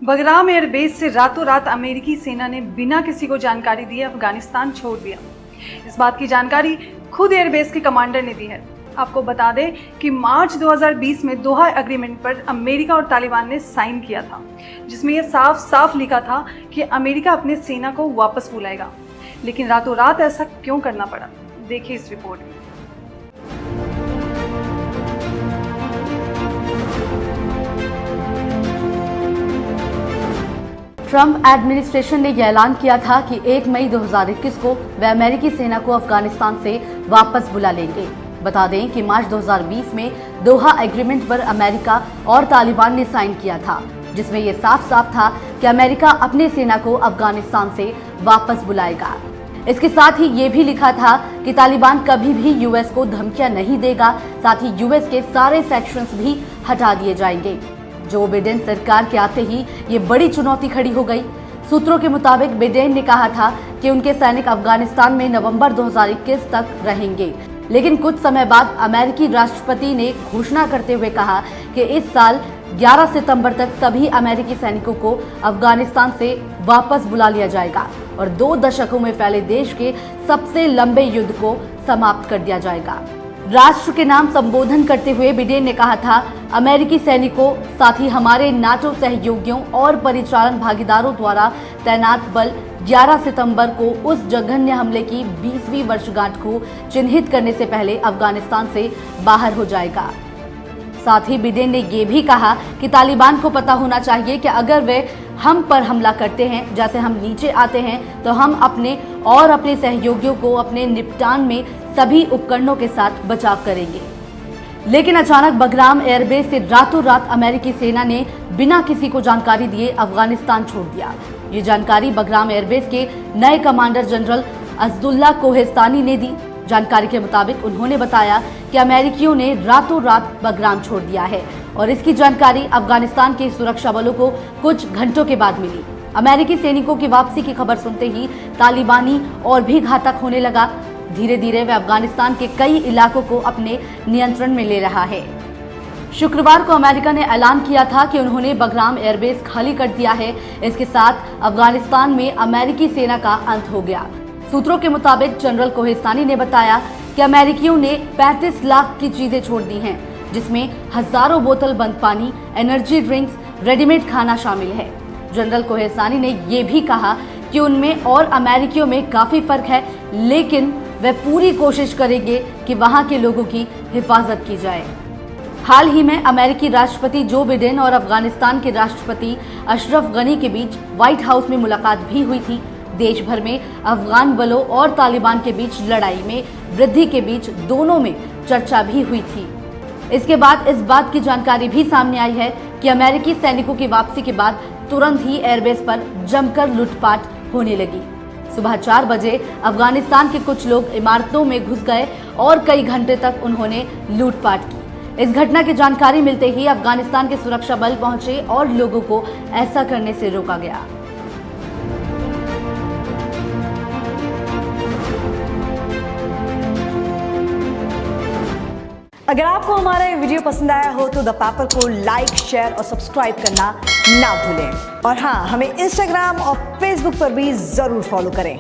Bagram airbase से रातों रात अमेरिकी सेना ने बिना किसी को जानकारी दिए अफगानिस्तान छोड़ दिया। इस बात की जानकारी खुद एयरबेस के कमांडर ने दी है। आपको बता दें कि मार्च 2020 में दोहा एग्रीमेंट पर अमेरिका और तालिबान ने साइन किया था, जिसमें यह साफ साफ लिखा था कि अमेरिका अपने सेना को वापस बुलाएगा। लेकिन रातों रात ऐसा क्यों करना पड़ा, देखिए इस रिपोर्ट में। ट्रंप एडमिनिस्ट्रेशन ने यह ऐलान किया था कि 1 मई 2021 को वे अमेरिकी सेना को अफगानिस्तान से वापस बुला लेंगे। बता दें कि मार्च 2020 में दोहा एग्रीमेंट पर अमेरिका और तालिबान ने साइन किया था, जिसमें यह साफ साफ था कि अमेरिका अपने सेना को अफगानिस्तान से वापस बुलाएगा। इसके साथ ही ये भी लिखा था कि तालिबान कभी भी यूएस को धमकियां नहीं देगा, साथ ही यूएस के सारे सेक्शंस भी हटा दिए जाएंगे। जो बिडेन सरकार के आते ही ये बड़ी चुनौती खड़ी हो गई। सूत्रों के मुताबिक बिडेन ने कहा था कि उनके सैनिक अफगानिस्तान में नवंबर 2021 तक रहेंगे, लेकिन कुछ समय बाद अमेरिकी राष्ट्रपति ने घोषणा करते हुए कहा कि इस साल 11 सितंबर तक सभी अमेरिकी सैनिकों को अफगानिस्तान से वापस बुला लिया जाएगा और 2 दशकों में फैले देश के सबसे लंबे युद्ध को समाप्त कर दिया जाएगा। राष्ट्र के नाम संबोधन करते हुए बिडेन ने कहा था, अमेरिकी सैनिकों, साथ ही हमारे नाटो सहयोगियों और परिचालन भागीदारों द्वारा तैनात बल 11 सितंबर को उस जघन्य हमले की 20वीं वर्षगांठ को चिन्हित करने से पहले अफगानिस्तान से बाहर हो जाएगा। साथ ही बिडेन ने यह भी कहा कि तालिबान को पता होना चाहिए कि अगर वे हम पर हमला करते हैं, जैसे हम नीचे आते हैं, तो हम अपने और अपने सहयोगियों को अपने निपटान में सभी उपकरणों के साथ बचाव करेंगे। लेकिन अचानक बगराम एयरबेस से रातों रात अमेरिकी सेना ने बिना किसी को जानकारी दिए अफगानिस्तान छोड़ दिया। ये जानकारी बगराम एयरबेस के नए कमांडर जनरल असदुल्ला कोहिस्तानी ने दी। जानकारी के मुताबिक उन्होंने बताया कि अमेरिकियों ने रातों रात बगराम छोड़ दिया है और इसकी जानकारी अफगानिस्तान के सुरक्षा बलों को कुछ घंटों के बाद मिली। अमेरिकी सैनिकों की वापसी की खबर सुनते ही तालिबानी और भी घातक होने लगा। धीरे धीरे वह अफगानिस्तान के कई इलाकों को अपने नियंत्रण में ले रहा है। शुक्रवार को अमेरिका ने ऐलान किया था कि उन्होंने बगराम एयरबेस खाली कर दिया है। इसके साथ अफगानिस्तान में अमेरिकी सेना का अंत हो गया। सूत्रों के मुताबिक जनरल कोहिस्तानी ने बताया कि अमेरिकियों ने 35 लाख की चीजें छोड़ दी हैं, जिसमें हजारों बोतल बंद पानी, एनर्जी ड्रिंक्स, रेडीमेड खाना शामिल है। जनरल कोहिस्तानी ने यह भी कहा कि उनमें और अमेरिकियों में काफी फर्क है, लेकिन वे पूरी कोशिश करेंगे कि वहां के लोगों की हिफाजत की जाए। हाल ही में अमेरिकी राष्ट्रपति जो बिडेन और अफगानिस्तान के राष्ट्रपति अशरफ गनी के बीच व्हाइट हाउस में मुलाकात भी हुई थी। देश भर में अफगान बलों और तालिबान के बीच लड़ाई में वृद्धि के बीच दोनों में चर्चा भी हुई थी। इसके बाद इस बात की जानकारी भी सामने आई है कि अमेरिकी सैनिकों की वापसी के बाद तुरंत ही एयरबेस पर जमकर लूटपाट होने लगी। सुबह 4 बजे अफगानिस्तान के कुछ लोग इमारतों में घुस गए और कई घंटे तक उन्होंने लूटपाट की। इस घटना की जानकारी मिलते ही अफगानिस्तान के सुरक्षा बल पहुंचे और लोगों को ऐसा करने से रोका गया। अगर आपको हमारा ये वीडियो पसंद आया हो तो द पेपर को लाइक, शेयर और सब्सक्राइब करना ना भूलें। और हाँ, हमें इंस्टाग्राम और फेसबुक पर भी जरूर फॉलो करें।